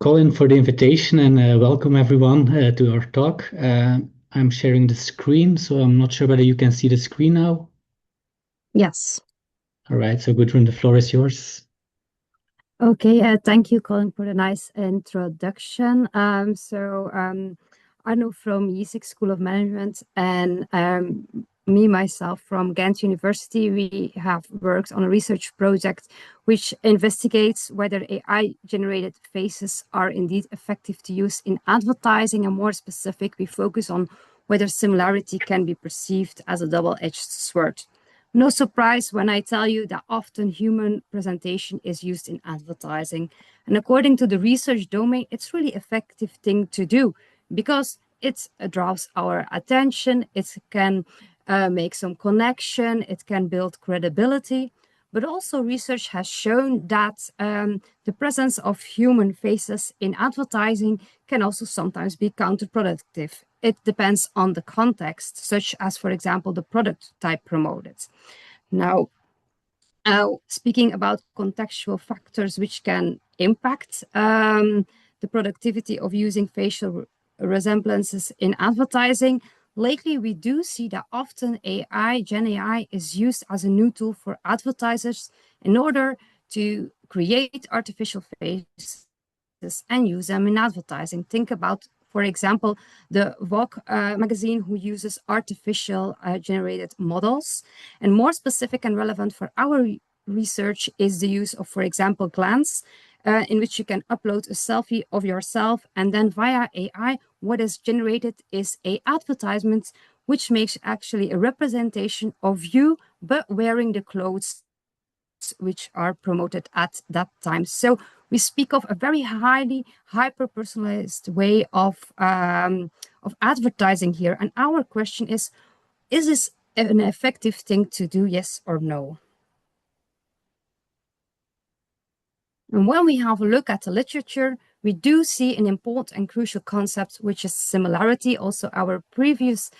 Colin, for the invitation and welcome everyone to our talk. I'm sharing the screen, so I'm not sure whether you can see the screen now. Yes. All right, so Gudrun, the floor is yours. Okay. Thank you, Colin, for the nice introduction. Arno from IESEG School of Management and myself from Ghent University, we have worked on a research project which investigates whether AI-generated faces are indeed effective to use in advertising. And more specific, we focus on whether similarity can be perceived as a double-edged sword. No surprise when I tell you that often human presentation is used in advertising. And according to the research domain, it's really effective thing to do because it draws our attention, it can make some connection, it can build credibility. But also research has shown that the presence of human faces in advertising can also sometimes be counterproductive. It depends on the context, such as, for example, the product type promoted. Now, speaking about contextual factors which can impact the productivity of using facial resemblances in advertising, lately we do see that often Gen AI is used as a new tool for advertisers in order to create artificial faces and use them in advertising. Think about, for example, the Vogue magazine, who uses artificial generated models. And more specific and relevant for our research is the use of, for example, Glance, in which you can upload a selfie of yourself, and then via AI, what is generated is an advertisement which makes actually a representation of you, but wearing the clothes which are promoted at that time. So we speak of a very highly hyper-personalized way of advertising here. And our question is this an effective thing to do, yes or no? And when we have a look at the literature, we do see an important and crucial concept, which is similarity. Also, our previous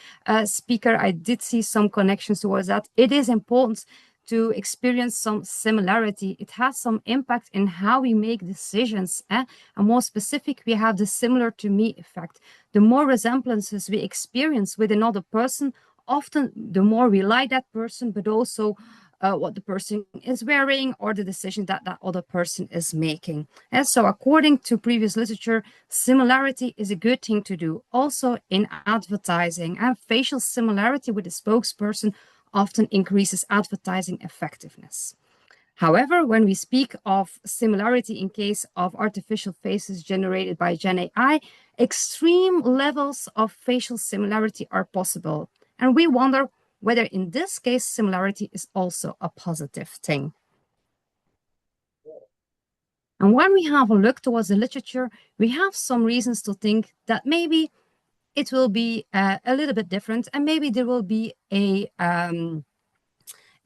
speaker, I did see some connections towards that. It is important to experience some similarity. It has some impact in how we make decisions. And more specific, we have the similar to me effect. The more resemblances we experience with another person, often the more we like that person, but also what the person is wearing or the decision that that other person is making. And so according to previous literature, similarity is a good thing to do. Also in advertising, and facial similarity with a spokesperson often increases advertising effectiveness. However, when we speak of similarity in case of artificial faces generated by Gen AI, extreme levels of facial similarity are possible. And we wonder whether in this case similarity is also a positive thing. And when we have a look towards the literature, we have some reasons to think that maybe it will be a little bit different, and maybe there will be a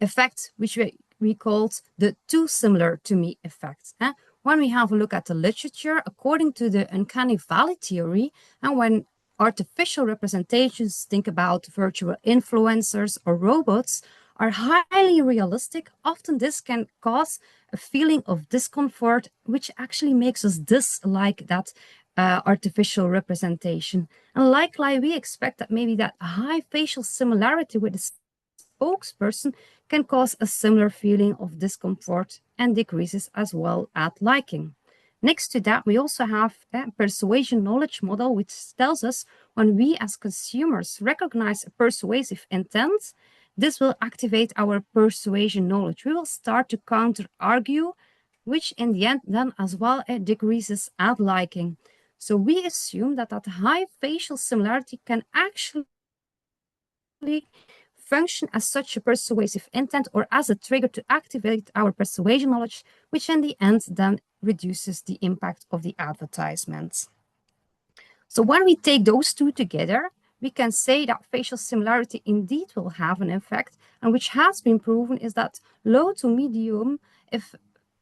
effect which we called the too similar to me effect. When we have a look at the literature, according to the uncanny valley theory, and when artificial representations, think about virtual influencers or robots, are highly realistic, often this can cause a feeling of discomfort, which actually makes us dislike that artificial representation. And likely, we expect that maybe that high facial similarity with the spokesperson can cause a similar feeling of discomfort and decreases as well at liking. Next to that, we also have a persuasion knowledge model, which tells us when we as consumers recognize a persuasive intent, this will activate our persuasion knowledge. We will start to counter-argue, which in the end then as well decreases ad liking. So we assume that that high facial similarity can actually function as such a persuasive intent or as a trigger to activate our persuasion knowledge, which in the end then reduces the impact of the advertisement. So when we take those two together, we can say that facial similarity indeed will have an effect, and which has been proven is that low to medium, if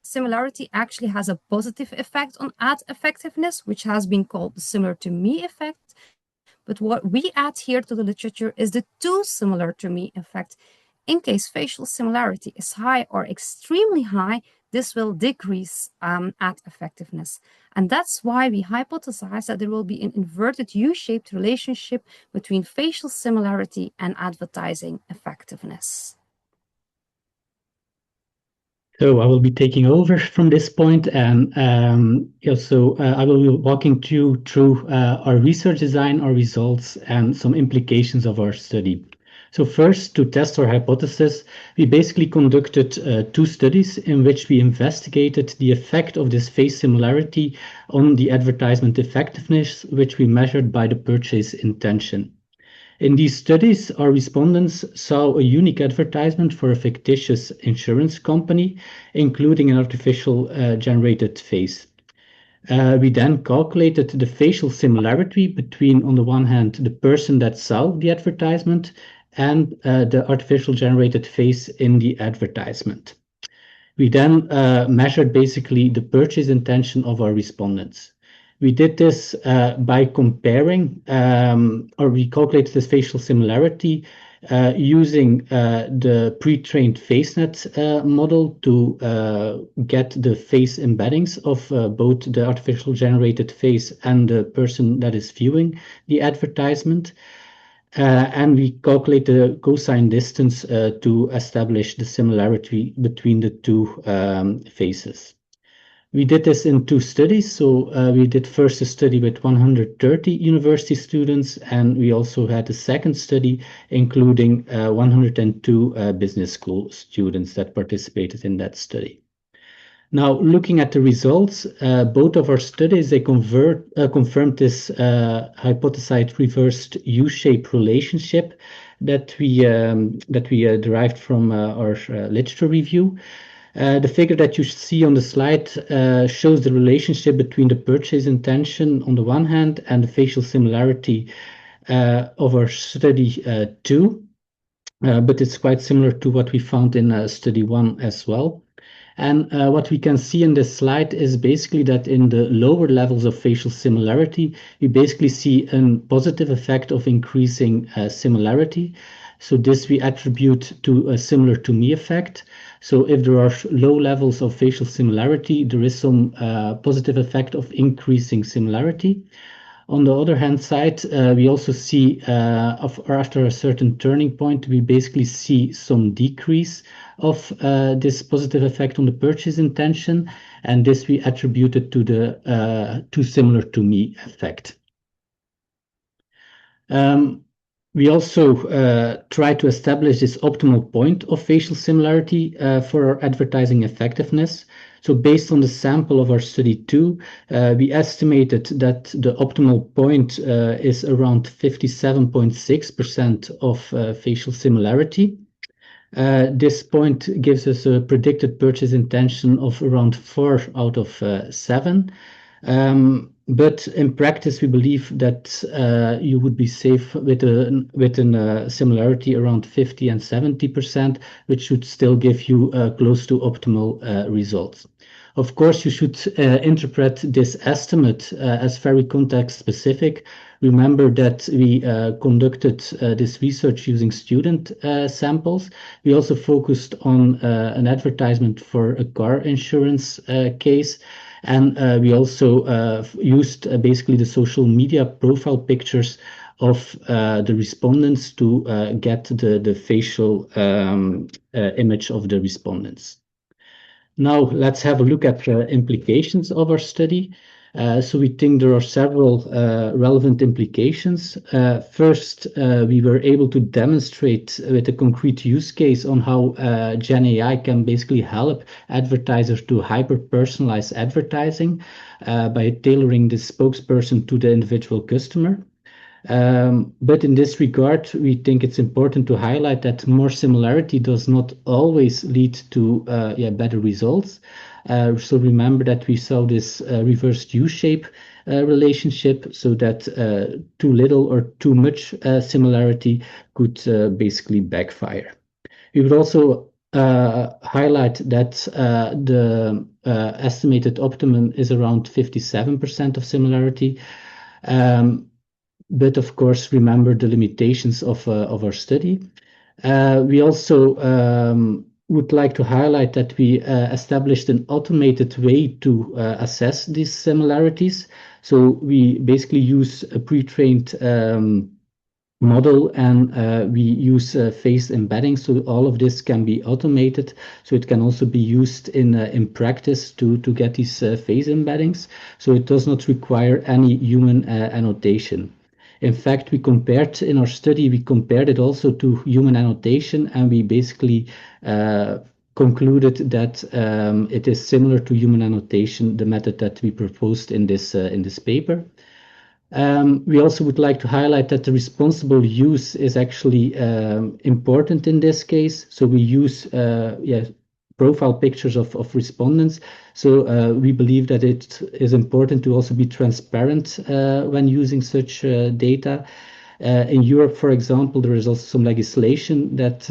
similarity actually has a positive effect on ad effectiveness, which has been called the similar to me effect. But what we add here to the literature is the too similar to me effect. In case facial similarity is high or extremely high, this will decrease ad effectiveness. And that's why we hypothesize that there will be an inverted U-shaped relationship between facial similarity and advertising effectiveness. So I will be taking over from this point, and also I will be walking you through our research design, our results, and some implications of our study. So first, to test our hypothesis, we basically conducted two studies in which we investigated the effect of this face similarity on the advertisement effectiveness, which we measured by the purchase intention. In these studies, our respondents saw a unique advertisement for a fictitious insurance company, including an artificial generated face. We then calculated the facial similarity between, on the one hand, the person that saw the advertisement and the artificial generated face in the advertisement. We then measured basically the purchase intention of our respondents. We did this by comparing, or we calculated this facial similarity using the pre-trained FaceNet model to get the face embeddings of both the artificial generated face and the person that is viewing the advertisement. And we calculate the cosine distance to establish the similarity between the two faces. We did this in two studies. So we did first a study with 130 university students, and we also had a second study including 102 business school students that participated in that study. Now, looking at the results, both of our studies, they confirmed this hypothesized reversed U-shaped relationship that we derived from our literature review. The figure that you see on the slide shows the relationship between the purchase intention on the one hand and the facial similarity of our study 2, but it's quite similar to what we found in study 1 as well. And what we can see in this slide is basically that in the lower levels of facial similarity, we basically see a positive effect of increasing similarity. So this we attribute to a similar to me effect. So if there are low levels of facial similarity, there is some positive effect of increasing similarity. On the other hand side, we also see after a certain turning point, we basically see some decrease of this positive effect on the purchase intention, and this we attributed to the too similar to me effect. We also try to establish this optimal point of facial similarity for our advertising effectiveness. So based on the sample of our study 2, we estimated that the optimal point is around 57.6% of facial similarity. This point gives us a predicted purchase intention of around 4 out of 7. But in practice, we believe that you would be safe with a similarity around 50 and 70%, which should still give you close to optimal results. Of course, you should interpret this estimate as very context specific. Remember that we conducted this research using student samples. We also focused on an advertisement for a car insurance case. And we also used basically the social media profile pictures of the respondents to get the facial image of the respondents. Now let's have a look at the implications of our study. So we think there are several relevant implications. First, we were able to demonstrate with a concrete use case on how Gen AI can basically help advertisers to hyper-personalize advertising by tailoring the spokesperson to the individual customer. But in this regard, we think it's important to highlight that more similarity does not always lead to better results. So remember that we saw this reversed U-shape relationship, so that too little or too much similarity could basically backfire. We would also highlight that the estimated optimum is around 57% of similarity. But of course, remember the limitations of our study. We also would like to highlight that we established an automated way to assess these similarities. So we basically use a pre-trained model, and we use phase embedding. So all of this can be automated. So it can also be used in practice to get these phase embeddings. So it does not require any human annotation. In fact, in our study, we compared it also to human annotation, and we basically concluded that it is similar to human annotation, the method that we proposed in this paper. We also would like to highlight that the responsible use is actually important in this case. So we use profile pictures of respondents. So we believe that it is important to also be transparent when using such data. In Europe, for example, there is also some legislation that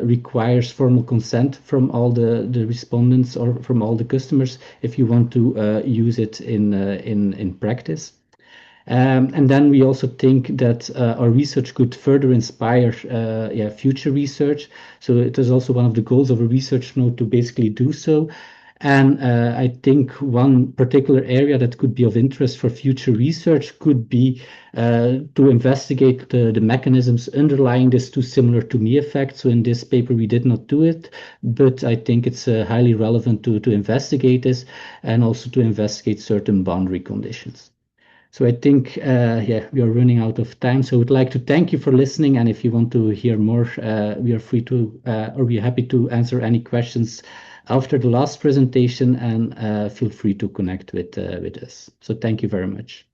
requires formal consent from all the respondents or from all the customers if you want to use it in practice. And then we also think that our research could further inspire future research. So it is also one of the goals of a research node to basically do so. And I think one particular area that could be of interest for future research could be to investigate the mechanisms underlying this too similar to me effect. So in this paper, we did not do it, but I think it's highly relevant to investigate this and also to investigate certain boundary conditions. So I think, we are running out of time. So I would like to thank you for listening. And if you want to hear more, we are free to, or we are happy to answer any questions after the last presentation, and feel free to connect with us. So thank you very much.